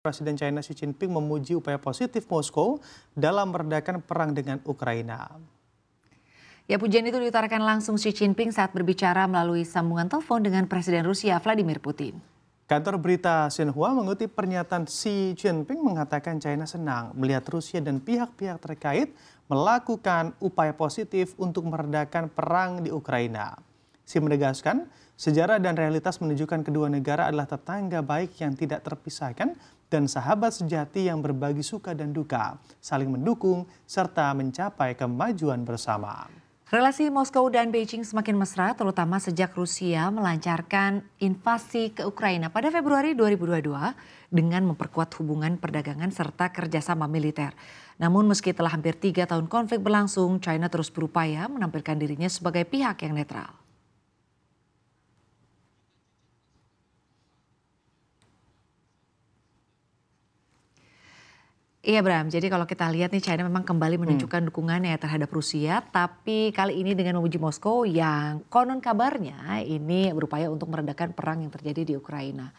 Presiden China Xi Jinping memuji upaya positif Moskow dalam meredakan perang dengan Ukraina. Ya, pujian itu diutarakan langsung Xi Jinping saat berbicara melalui sambungan telepon dengan Presiden Rusia Vladimir Putin. Kantor berita Xinhua mengutip pernyataan Xi Jinping mengatakan China senang melihat Rusia dan pihak-pihak terkait melakukan upaya positif untuk meredakan perang di Ukraina. Xi menegaskan, sejarah dan realitas menunjukkan kedua negara adalah tetangga baik yang tidak terpisahkan dan sahabat sejati yang berbagi suka dan duka, saling mendukung, serta mencapai kemajuan bersama. Relasi Moskow dan Beijing semakin mesra, terutama sejak Rusia melancarkan invasi ke Ukraina pada Februari 2022 dengan memperkuat hubungan perdagangan serta kerjasama militer. Namun meski telah hampir 3 tahun konflik berlangsung, China terus berupaya menampilkan dirinya sebagai pihak yang netral. Iya Bram, jadi kalau kita lihat nih China memang kembali menunjukkan dukungannya terhadap Rusia, tapi kali ini dengan memuji Moskow yang konon kabarnya ini berupaya untuk meredakan perang yang terjadi di Ukraina.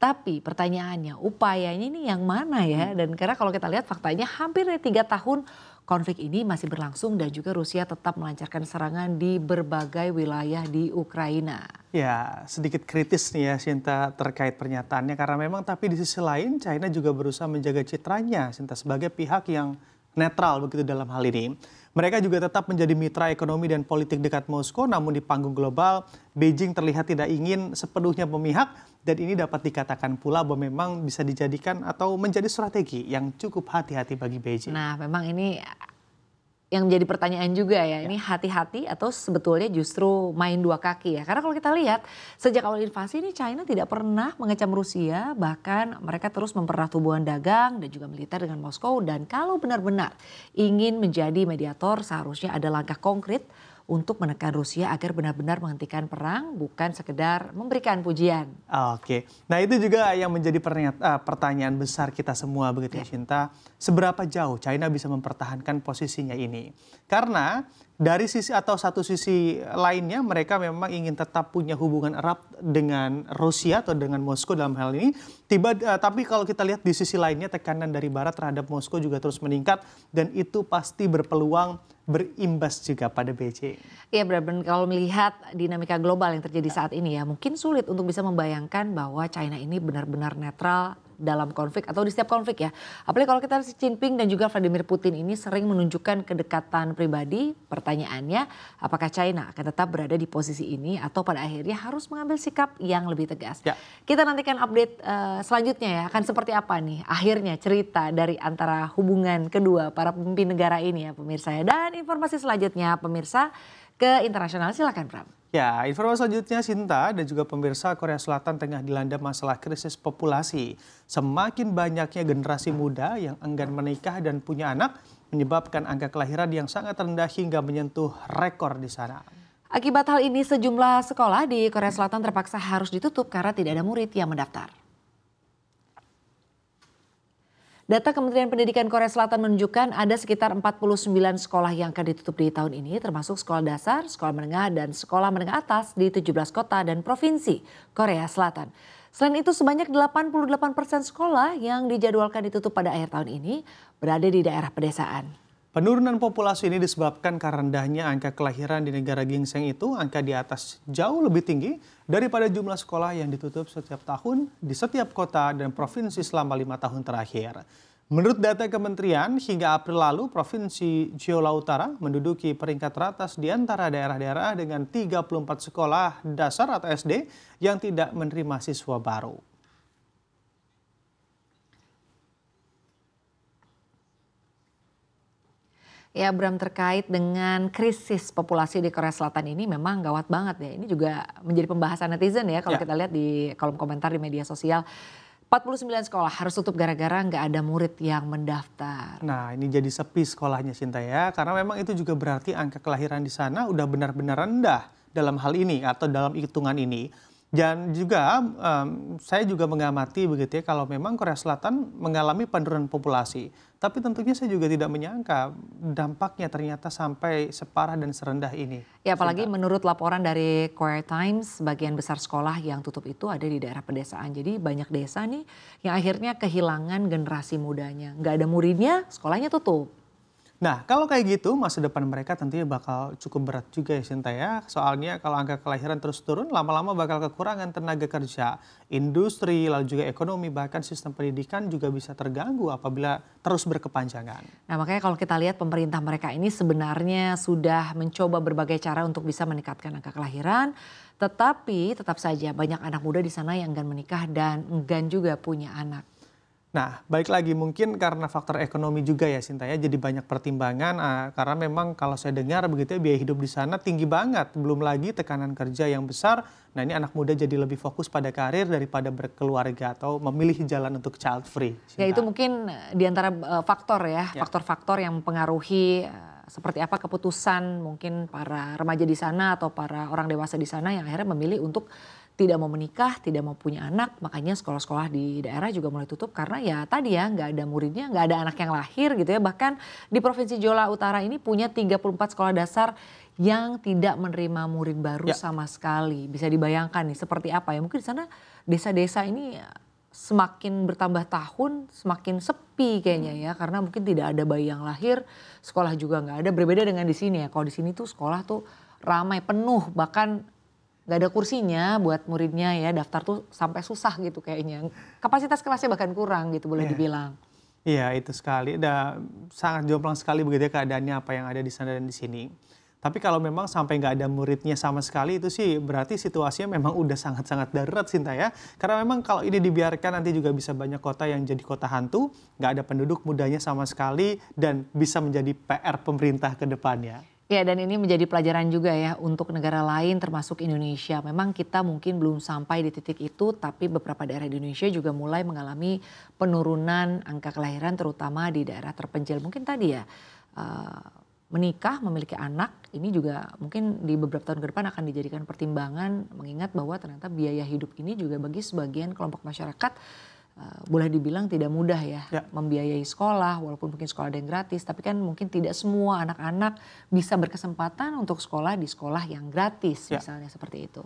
Tapi pertanyaannya, upayanya ini yang mana ya? Dan karena kalau kita lihat faktanya hampir 3 tahun konflik ini masih berlangsung dan juga Rusia tetap melancarkan serangan di berbagai wilayah di Ukraina. Ya, sedikit kritis nih ya Sinta terkait pernyataannya karena memang tapi di sisi lain China juga berusaha menjaga citranya Sinta sebagai pihak yang netral begitu dalam hal ini. Mereka juga tetap menjadi mitra ekonomi dan politik dekat Moskow, namun di panggung global Beijing terlihat tidak ingin sepenuhnya memihak dan ini dapat dikatakan pula bahwa memang bisa dijadikan atau menjadi strategi yang cukup hati-hati bagi Beijing. Nah, memang ini yang menjadi pertanyaan juga ya, ini hati-hati atau sebetulnya justru main dua kaki ya. Karena kalau kita lihat sejak awal invasi ini China tidak pernah mengecam Rusia, bahkan mereka terus mempererat hubungan dagang dan juga militer dengan Moskow. Dan kalau benar-benar ingin menjadi mediator seharusnya ada langkah konkret untuk menekan Rusia agar benar-benar menghentikan perang, bukan sekedar memberikan pujian. Oke, nah itu juga yang menjadi pertanyaan besar kita semua begitu ya Cinta. Seberapa jauh China bisa mempertahankan posisinya ini? Karena dari sisi atau satu sisi lainnya mereka memang ingin tetap punya hubungan erat dengan Rusia atau dengan Moskow dalam hal ini. Tapi kalau kita lihat di sisi lainnya tekanan dari Barat terhadap Moskow juga terus meningkat dan itu pasti berpeluang berimbas juga pada Beijing. Iya benar-benar kalau melihat dinamika global yang terjadi saat ini ya mungkin sulit untuk bisa membayangkan bahwa China ini benar-benar netral dalam konflik atau di setiap konflik ya. Apalagi kalau kita Xi Jinping dan juga Vladimir Putin ini sering menunjukkan kedekatan pribadi. Pertanyaannya apakah China akan tetap berada di posisi ini atau pada akhirnya harus mengambil sikap yang lebih tegas. Ya. Kita nantikan update selanjutnya ya akan seperti apa nih akhirnya cerita dari antara hubungan kedua para pemimpin negara ini ya pemirsa ya. Dan informasi selanjutnya pemirsa ke internasional silakan Bram. Ya, informasi selanjutnya Sinta dan juga pemirsa Korea Selatan tengah dilanda masalah krisis populasi. Semakin banyaknya generasi muda yang enggan menikah dan punya anak menyebabkan angka kelahiran yang sangat rendah hingga menyentuh rekor di sana. Akibat hal ini sejumlah sekolah di Korea Selatan terpaksa harus ditutup karena tidak ada murid yang mendaftar. Data Kementerian Pendidikan Korea Selatan menunjukkan ada sekitar 49 sekolah yang akan ditutup di tahun ini termasuk sekolah dasar, sekolah menengah dan sekolah menengah atas di 17 kota dan provinsi Korea Selatan. Selain itu sebanyak 88% sekolah yang dijadwalkan ditutup pada akhir tahun ini berada di daerah pedesaan. Penurunan populasi ini disebabkan karena rendahnya angka kelahiran di negara gingseng itu angka di atas jauh lebih tinggi daripada jumlah sekolah yang ditutup setiap tahun di setiap kota dan provinsi selama 5 tahun terakhir. Menurut data kementerian, hingga April lalu Provinsi Jeolla Utara menduduki peringkat teratas di antara daerah-daerah dengan 34 sekolah dasar atau SD yang tidak menerima siswa baru. Ya Bram terkait dengan krisis populasi di Korea Selatan ini memang gawat banget ya. Ini juga menjadi pembahasan netizen ya kalau kita lihat di kolom komentar di media sosial. 49 sekolah harus tutup gara-gara nggak ada murid yang mendaftar. Nah ini jadi sepi sekolahnya Sinta ya. Karena memang itu juga berarti angka kelahiran di sana udah benar-benar rendah dalam hal ini atau dalam hitungan ini. Dan juga saya juga mengamati begitu ya kalau memang Korea Selatan mengalami penurunan populasi. Tapi tentunya saya juga tidak menyangka dampaknya ternyata sampai separah dan serendah ini. Ya apalagi Sinta. menurut laporan dari Korea Times, sebagian besar sekolah yang tutup itu ada di daerah pedesaan. Jadi banyak desa nih yang akhirnya kehilangan generasi mudanya. Nggak ada muridnya, sekolahnya tutup. Nah, kalau kayak gitu, masa depan mereka tentunya bakal cukup berat juga ya Sinta ya. Soalnya kalau angka kelahiran terus turun, lama-lama bakal kekurangan tenaga kerja. Industri, lalu juga ekonomi, bahkan sistem pendidikan juga bisa terganggu apabila terus berkepanjangan. Nah makanya kalau kita lihat pemerintah mereka ini sebenarnya sudah mencoba berbagai cara untuk bisa meningkatkan angka kelahiran. Tetapi tetap saja banyak anak muda di sana yang enggan menikah dan enggan juga punya anak. Nah, balik lagi mungkin karena faktor ekonomi juga ya Sinta ya, jadi banyak pertimbangan karena memang kalau saya dengar begitu ya biaya hidup di sana tinggi banget, belum lagi tekanan kerja yang besar. Nah ini anak muda jadi lebih fokus pada karir daripada berkeluarga atau memilih jalan untuk child free. Ya itu mungkin diantara faktor ya, faktor-faktor yang mempengaruhi seperti apa keputusan mungkin para remaja di sana atau para orang dewasa di sana yang akhirnya memilih untuk tidak mau menikah, tidak mau punya anak, makanya sekolah-sekolah di daerah juga mulai tutup karena ya tadi ya nggak ada muridnya, nggak ada anak yang lahir gitu ya. Bahkan di Provinsi Jeolla Utara ini punya 34 sekolah dasar yang tidak menerima murid baru sama sekali. Bisa dibayangkan nih seperti apa ya, mungkin di sana desa-desa ini semakin bertambah tahun semakin sepi kayaknya ya, karena mungkin tidak ada bayi yang lahir, sekolah juga nggak ada. Berbeda dengan di sini ya, kalau di sini tuh sekolah tuh ramai penuh, bahkan nggak ada kursinya buat muridnya ya, daftar tuh sampai susah gitu kayaknya. Kapasitas kelasnya bahkan kurang gitu boleh dibilang. Iya itu sekali, sangat jomplang sekali begitu ya keadaannya apa yang ada di sana dan di sini. Tapi kalau memang sampai nggak ada muridnya sama sekali itu sih berarti situasinya memang udah sangat-sangat darurat Sinta ya. Karena memang kalau ini dibiarkan nanti juga bisa banyak kota yang jadi kota hantu, nggak ada penduduk mudanya sama sekali dan bisa menjadi PR pemerintah ke depannya. Ya dan ini menjadi pelajaran juga ya untuk negara lain termasuk Indonesia. Memang kita mungkin belum sampai di titik itu, tapi beberapa daerah di Indonesia juga mulai mengalami penurunan angka kelahiran terutama di daerah terpencil. Mungkin tadi ya menikah, memiliki anak ini juga mungkin di beberapa tahun ke depan akan dijadikan pertimbangan, mengingat bahwa ternyata biaya hidup ini juga bagi sebagian kelompok masyarakat boleh dibilang tidak mudah ya membiayai sekolah, walaupun mungkin sekolah ada yang gratis, tapi kan mungkin tidak semua anak-anak bisa berkesempatan untuk sekolah di sekolah yang gratis misalnya seperti itu.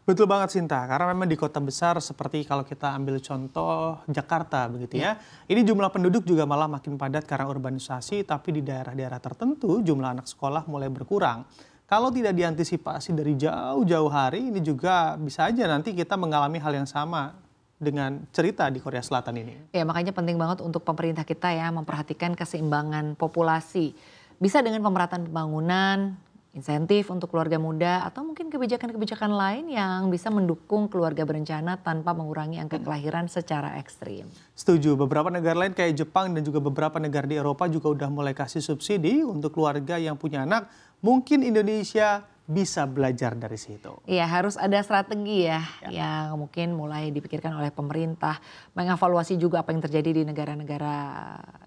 Betul banget Sinta, karena memang di kota besar seperti kalau kita ambil contoh Jakarta begitu ya. Ini jumlah penduduk juga malah makin padat karena urbanisasi, tapi di daerah-daerah tertentu jumlah anak sekolah mulai berkurang. Kalau tidak diantisipasi dari jauh-jauh hari, ini juga bisa aja nanti kita mengalami hal yang sama dengan cerita di Korea Selatan ini. Ya makanya penting banget untuk pemerintah kita ya memperhatikan keseimbangan populasi. Bisa dengan pemerataan pembangunan, insentif untuk keluarga muda, atau mungkin kebijakan-kebijakan lain yang bisa mendukung keluarga berencana tanpa mengurangi angka kelahiran secara ekstrim. Setuju, beberapa negara lain kayak Jepang dan juga beberapa negara di Eropa juga udah mulai kasih subsidi untuk keluarga yang punya anak. Mungkin Indonesia bisa belajar dari situ. Iya harus ada strategi ya yang mungkin mulai dipikirkan oleh pemerintah. Mengevaluasi juga apa yang terjadi di negara-negara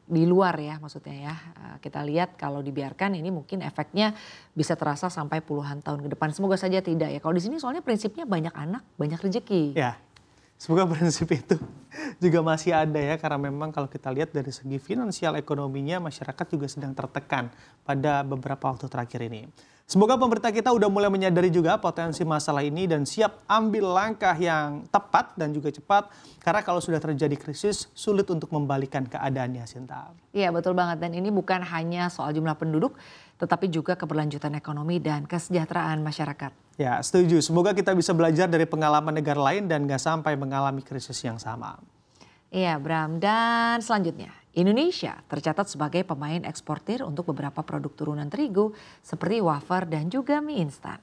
di luar ya maksudnya ya. Kita lihat kalau dibiarkan ini mungkin efeknya bisa terasa sampai puluhan tahun ke depan. Semoga saja tidak ya. Kalau di sini soalnya prinsipnya banyak anak, banyak rezeki. Ya, semoga prinsip itu juga masih ada ya. Karena memang kalau kita lihat dari segi finansial ekonominya masyarakat juga sedang tertekan pada beberapa waktu terakhir ini. Semoga pemerintah kita udah mulai menyadari juga potensi masalah ini dan siap ambil langkah yang tepat dan juga cepat. Karena kalau sudah terjadi krisis, sulit untuk membalikan keadaannya, Sinta. Iya betul banget, dan ini bukan hanya soal jumlah penduduk, tetapi juga keberlanjutan ekonomi dan kesejahteraan masyarakat. Ya, setuju. Semoga kita bisa belajar dari pengalaman negara lain dan gak sampai mengalami krisis yang sama. Iya Bram, dan selanjutnya Indonesia tercatat sebagai pemain eksportir untuk beberapa produk turunan terigu seperti wafer dan juga mie instan.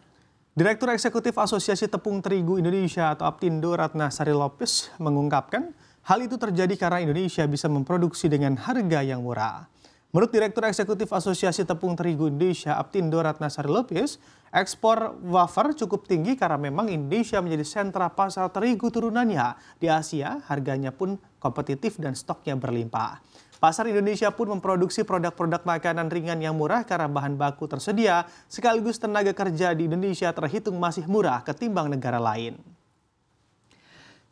Direktur Eksekutif Asosiasi Tepung Terigu Indonesia atau APTINDO Ratna Sari Lopez mengungkapkan hal itu terjadi karena Indonesia bisa memproduksi dengan harga yang murah. Menurut Direktur Eksekutif Asosiasi Tepung Terigu Indonesia APTINDO Ratna Sari Lopez, ekspor wafer cukup tinggi karena memang Indonesia menjadi sentra pasar terigu turunannya. Di Asia harganya pun kompetitif dan stoknya berlimpah. Pasar Indonesia pun memproduksi produk-produk makanan ringan yang murah karena bahan baku tersedia, sekaligus tenaga kerja di Indonesia terhitung masih murah ketimbang negara lain.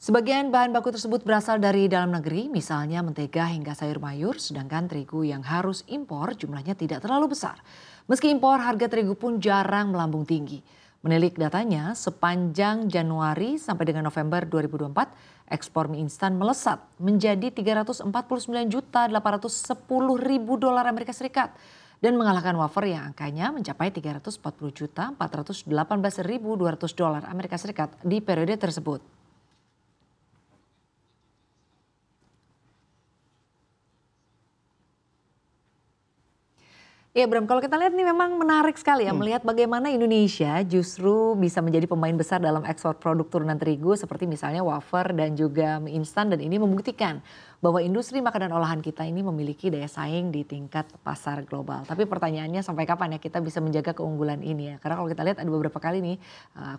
Sebagian bahan baku tersebut berasal dari dalam negeri, misalnya mentega hingga sayur mayur, sedangkan terigu yang harus impor jumlahnya tidak terlalu besar. Meski impor, harga terigu pun jarang melambung tinggi. Menilik datanya, sepanjang Januari sampai dengan November 2024, ekspor mie instan melesat menjadi 349.810.000 dolar Amerika Serikat dan mengalahkan wafer yang angkanya mencapai 340.418.200 dolar Amerika Serikat di periode tersebut. Ya Bram, kalau kita lihat nih memang menarik sekali ya melihat bagaimana Indonesia justru bisa menjadi pemain besar dalam ekspor produk turunan terigu seperti misalnya wafer dan juga mie instan, dan ini membuktikan bahwa industri makanan olahan kita ini memiliki daya saing di tingkat pasar global. Tapi pertanyaannya sampai kapan ya kita bisa menjaga keunggulan ini ya? Karena kalau kita lihat ada beberapa kali nih,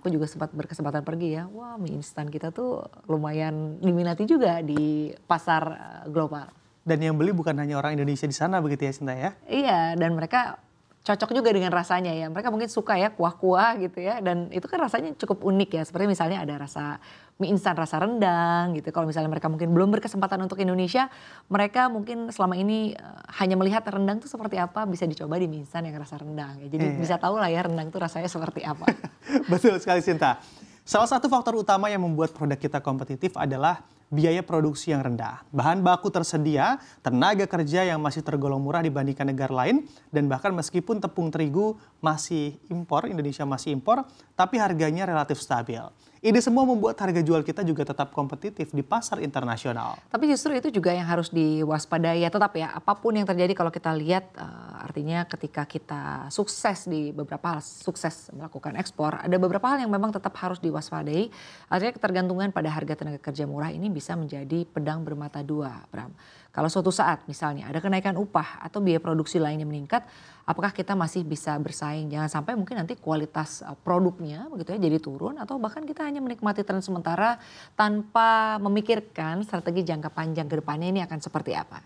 aku juga sempat berkesempatan pergi ya, wah mie instan kita tuh lumayan diminati juga di pasar global. Dan yang beli bukan hanya orang Indonesia di sana begitu ya Sinta ya? Iya, dan mereka cocok juga dengan rasanya ya. Mereka mungkin suka ya kuah-kuah gitu ya. Dan itu kan rasanya cukup unik ya. Seperti misalnya ada rasa mie instan rasa rendang gitu. Kalau misalnya mereka mungkin belum berkesempatan untuk Indonesia, mereka mungkin selama ini hanya melihat rendang itu seperti apa, bisa dicoba di mie instan yang rasa rendang ya. Jadi bisa tahu lah ya rendang itu rasanya seperti apa. Betul sekali Sinta. Salah satu faktor utama yang membuat produk kita kompetitif adalah biaya produksi yang rendah. Bahan baku tersedia, tenaga kerja yang masih tergolong murah dibandingkan negara lain, dan bahkan meskipun tepung terigu masih impor, Indonesia masih impor, tapi harganya relatif stabil. Ini semua membuat harga jual kita juga tetap kompetitif di pasar internasional. Tapi justru itu juga yang harus diwaspadai ya, tetap ya apapun yang terjadi kalau kita lihat artinya ketika kita sukses di beberapa hal, sukses melakukan ekspor, ada beberapa hal yang memang tetap harus diwaspadai. Artinya ketergantungan pada harga tenaga kerja murah ini bisa menjadi pedang bermata dua, Bram. Kalau suatu saat misalnya ada kenaikan upah atau biaya produksi lainnya meningkat, apakah kita masih bisa bersaing? Jangan sampai mungkin nanti kualitas produknya begitu ya jadi turun, atau bahkan kita hanya menikmati tren sementara tanpa memikirkan strategi jangka panjang ke depannya ini akan seperti apa.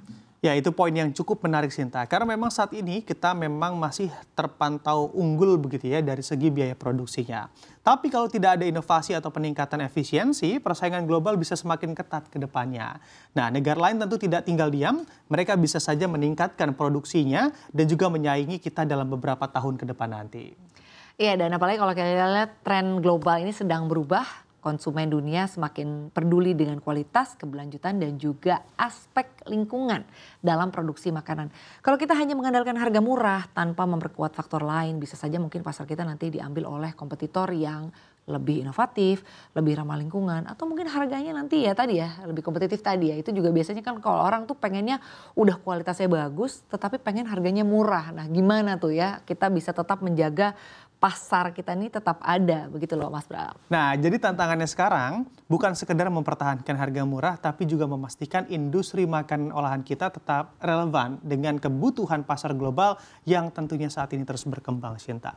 Ya, itu poin yang cukup menarik Sinta. Karena memang saat ini kita memang masih terpantau unggul begitu ya dari segi biaya produksinya. Tapi kalau tidak ada inovasi atau peningkatan efisiensi, persaingan global bisa semakin ketat ke depannya. Nah, negara lain tentu tidak tinggal diam, mereka bisa saja meningkatkan produksinya dan juga menyaingi kita dalam beberapa tahun ke depan nanti. Iya, dan apalagi kalau kita lihat tren global ini sedang berubah. Konsumen dunia semakin peduli dengan kualitas, keberlanjutan, dan juga aspek lingkungan dalam produksi makanan. Kalau kita hanya mengandalkan harga murah tanpa memperkuat faktor lain, bisa saja mungkin pasar kita nanti diambil oleh kompetitor yang lebih inovatif, lebih ramah lingkungan, atau mungkin harganya nanti ya tadi ya lebih kompetitif tadi ya. Itu juga biasanya kan kalau orang tuh pengennya udah kualitasnya bagus tetapi pengen harganya murah. Nah gimana tuh ya kita bisa tetap menjaga pasar kita ini tetap ada begitu loh Mas Bram. Nah, jadi tantangannya sekarang bukan sekedar mempertahankan harga murah, tapi juga memastikan industri makanan olahan kita tetap relevan dengan kebutuhan pasar global yang tentunya saat ini terus berkembang, Sinta.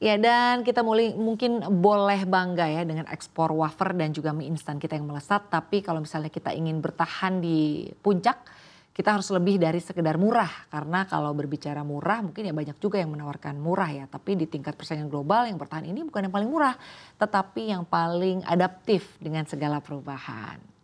Ya, dan kita mungkin boleh bangga ya dengan ekspor wafer dan juga mie instan kita yang melesat. Tapi kalau misalnya kita ingin bertahan di puncak, kita harus lebih dari sekedar murah. Karena kalau berbicara murah mungkin ya banyak juga yang menawarkan murah ya. Tapi di tingkat persaingan global yang bertahan ini bukan yang paling murah, tetapi yang paling adaptif dengan segala perubahan.